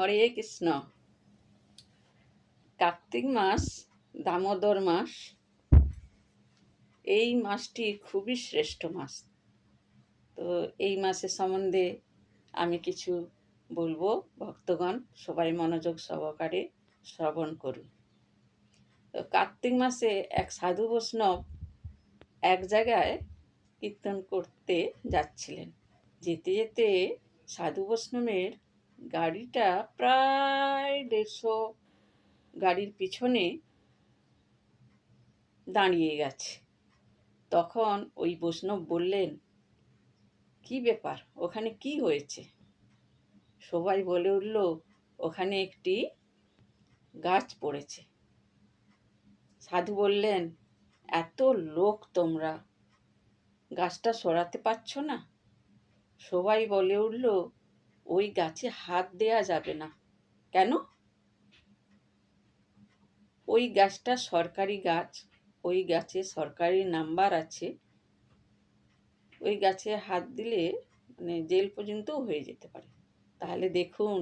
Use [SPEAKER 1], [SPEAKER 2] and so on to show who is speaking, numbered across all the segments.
[SPEAKER 1] হরে কৃষ্ণ। কার্তিক মাস, দামোদর মাস, এই মাসটি খুবই শ্রেষ্ঠ মাস। তো এই মাসের সম্বন্ধে আমি কিছু বলবো। ভক্তগণ সবাই মনোযোগ সহকারে শ্রবণ করুন। তো কার্তিক মাসে এক সাধু বৈষ্ণব এক জায়গায় কীর্তন করতে যাচ্ছিলেন। যেতে যেতে সাধু বৈষ্ণবের গাড়িটা প্রায় 150 গাড়ির পিছনে দাঁড়িয়ে গেছে। তখন ওই বৈষ্ণব বললেন, কি ব্যাপার, ওখানে কি হয়েছে? সবাই বলে উঠল, ওখানে একটি গাছ পড়েছে। সাধু বললেন, এত লোক তোমরা, গাছটা সরাতে পারছো না? সবাই বলে উঠল, ওই গাছে হাত দেয়া যাবে না। কেন? ওই গাছটা সরকারি গাছ, ওই গাছে সরকারি নাম্বার আছে। ওই গাছে হাত দিলে জেল পর্যন্তও হয়ে যেতে পারে। তাহলে দেখুন,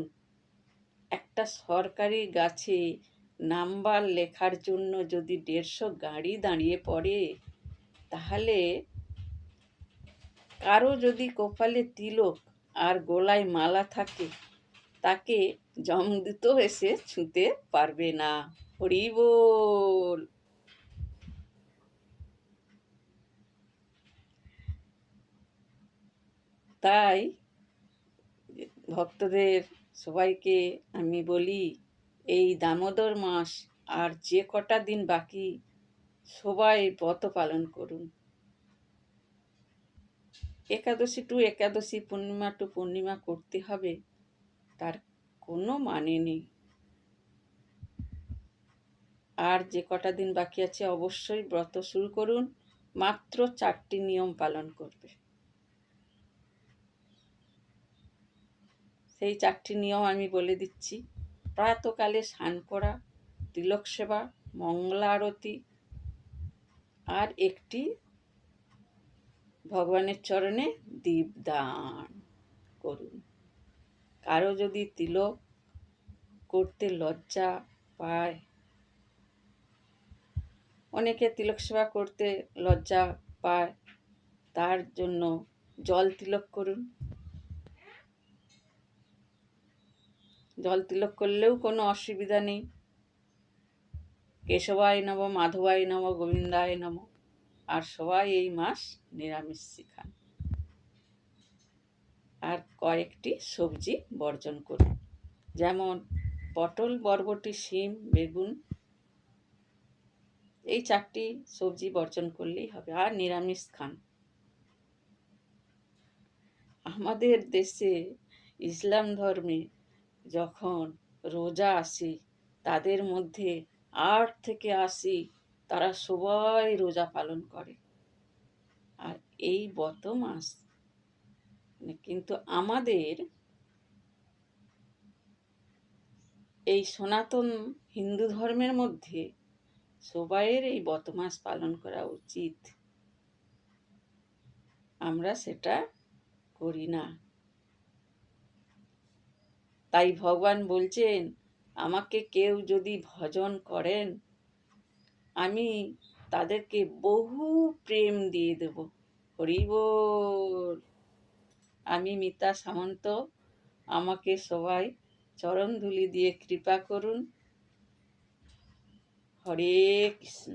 [SPEAKER 1] একটা সরকারি গাছে নাম্বার লেখার জন্য যদি 150 গাড়ি দাঁড়িয়ে পড়ে, তাহলে কারো যদি কপালে তিলক আর গলায় মালা থাকে, তাকে যমদূত এসে ছুঁতে পারবে না। হরি বল। তাই ভক্তদের সবাইকে আমি বলি, এই দামোদর মাস আর যে কটা দিন বাকি, সবাই ব্রত পালন করুন। একাদশী টু একাদশী, পূর্ণিমা টু পূর্ণিমা করতে হবে, তার কোনো মানে নেই। আর যে কটা দিন বাকি আছে অবশ্যই ব্রত শুরু করুন। মাত্র 4টি নিয়ম পালন করবে। সেই 4টি নিয়ম আমি বলে দিচ্ছি। প্রাতকালে স্নান করা, তিলক সেবা, মঙ্গলা আরতি, আর একটি ভগবানের চরণে দীপদান করুন। কারো যদি তিলক করতে লজ্জা পায়, অনেকে তিলক সেবা করতে লজ্জা পায়, তার জন্য জল তিলক করুন। জল তিলক করলেও কোনো অসুবিধা নেই। কেশবায় নমঃ, মাধবায় নমঃ, গোবিন্দায় নমঃ। আর সবাই এই মাস নিরামিষ খান। আর কয়েকটি সবজি বর্জন করুন, যেমন পটল, বরবটি, শিম, বেগুন। এই 4টি সবজি বর্জন করলেই হবে। আর নিরামিষ খান। আমাদের দেশে ইসলাম ধর্মে যখন রোজা আসে, তাদের মধ্যে 8 থেকে 80 তারা সবাই রোজা পালন করে। আর এই ব্রত মাস কিন্তু আমাদের এই সনাতন হিন্দু ধর্মের মধ্যে সবাইয়ের এই ব্রত মাস পালন করা উচিত। আমরা সেটা করি না। তাই ভগবান বলছেন, আমাকে কেউ যদি ভজন করেন, আমি তাদেরকে বহু প্রেম দিয়ে দেব। হরি বল। আমি মিতা সামন্ত। আমাকে সবাই চরণ ধুলি দিয়ে কৃপা করুন। হরে কৃষ্ণ।